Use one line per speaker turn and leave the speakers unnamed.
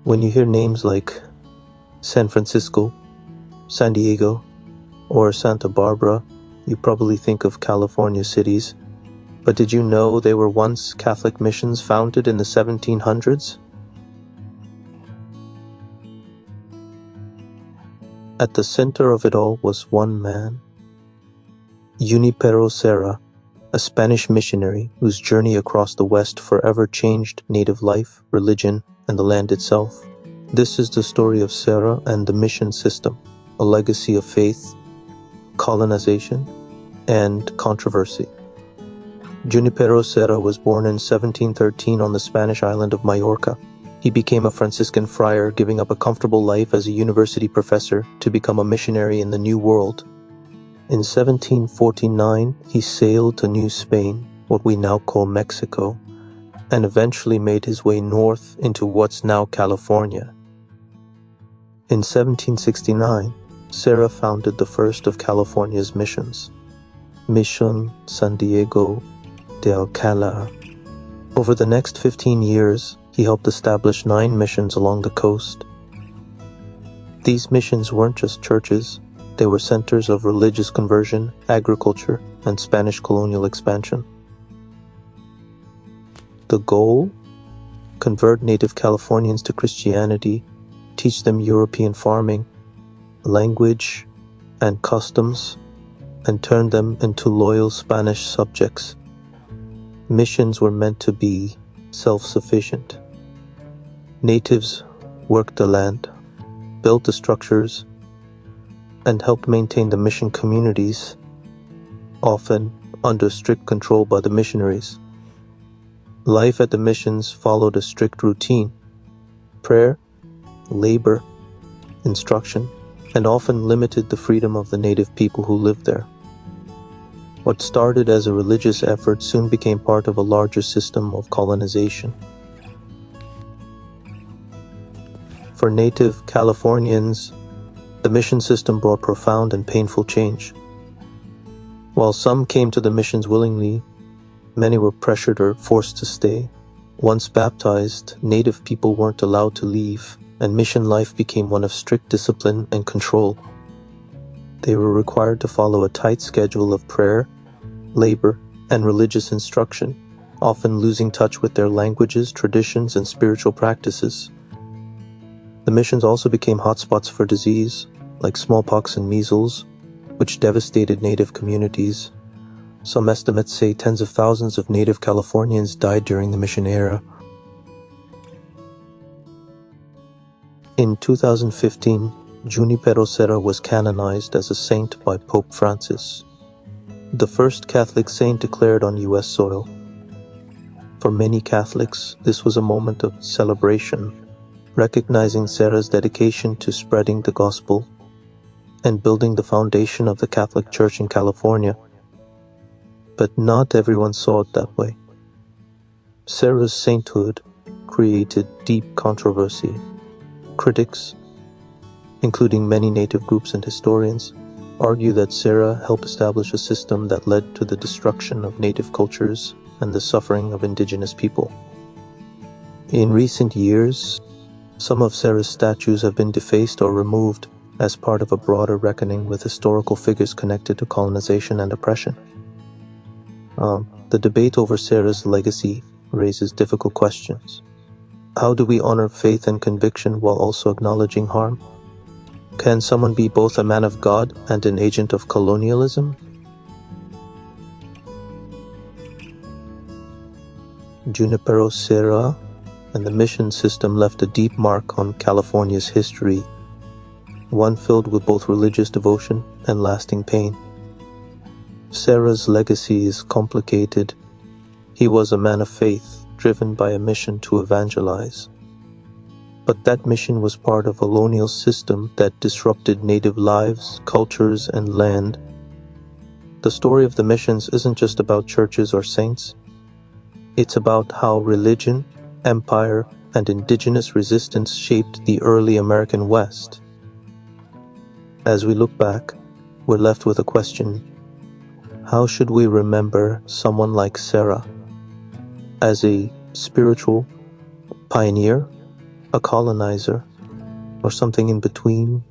When you hear names like San Francisco, San Diego, or Santa Barbara, you probably think of California cities. But did you know they were once Catholic missions founded in the 1700s? At the center of it all was one man, JUNIPERO SERRA, a Spanish missionary whose journey across the West forever changed native life, religion, and the land itself. This is the story of SERRA and the mission system, a legacy of faith, colonization, and controversy. JUNIPERO SERRA was born in 1713 on the Spanish island of Majorca. He became a Franciscan friar, giving up a comfortable life as a university professor to become a missionary in the New World. In 1749, he sailed to New Spain, what we now call Mexico, and eventually made his way north into what's now California. In 1769, SERRA founded the first of California's missions, Mission San Diego de Alcala. Over the next 15 years, he helped establish 9 missions along the coast. These missions weren't just churches, they were centers of religious conversion, agriculture, and Spanish colonial expansion. The goal? Convert native Californians to Christianity, teach them European farming, language, and customs, and turn them into loyal Spanish subjects. Missions were meant to be self-sufficient. Natives worked the land, built the structures, and helped maintain the mission communities, often under strict control by the missionaries. Life at the missions followed a strict routine: prayer, labor, instruction, and often limited the freedom of the native people who lived there. What started as a religious effort soon became part of a larger system of colonization. For native Californians, the mission system brought profound and painful change. While some came to the missions willingly, many were pressured or forced to stay. Once baptized, native people weren't allowed to leave, and mission life became one of strict discipline and control. They were required to follow a tight schedule of prayer, labor, and religious instruction, often losing touch with their languages, traditions, and spiritual practices. The missions also became hotspots for disease, like smallpox and measles, which devastated native communities. Some estimates say tens of thousands of native Californians died during the mission era. In 2015, JUNIPERO SERRA was canonized as a saint by Pope Francis, the first Catholic saint declared on U.S. soil. For many Catholics, this was a moment of celebration, recognizing SERRA's dedication to spreading the gospel and building the foundation of the Catholic Church in California. But not everyone saw it that way. SERRA's sainthood created deep controversy. Critics, including many native groups and historians, argue that SERRA helped establish a system that led to the destruction of native cultures and the suffering of indigenous people. In recent years, some of SERRA's statues have been defaced or removed as part of a broader reckoning with historical figures connected to colonization and oppression. The debate over SERRA's legacy raises difficult questions. How do we honor faith and conviction while also acknowledging harm? Can someone be both a man of God and an agent of colonialism? JUNIPERO SERRA and the mission system left a deep mark on California's history, one filled with both religious devotion and lasting pain. SERRA's legacy is complicated. He was a man of faith, driven by a mission to evangelize. But that mission was part of a colonial system that disrupted native lives, cultures, and land. The story of the missions isn't just about churches or saints. It's about how religion, empire, and indigenous resistance shaped the early American West. As we look back, we're left with a question: how should we remember someone like SERRA? As a spiritual pioneer, a colonizer, or something in between?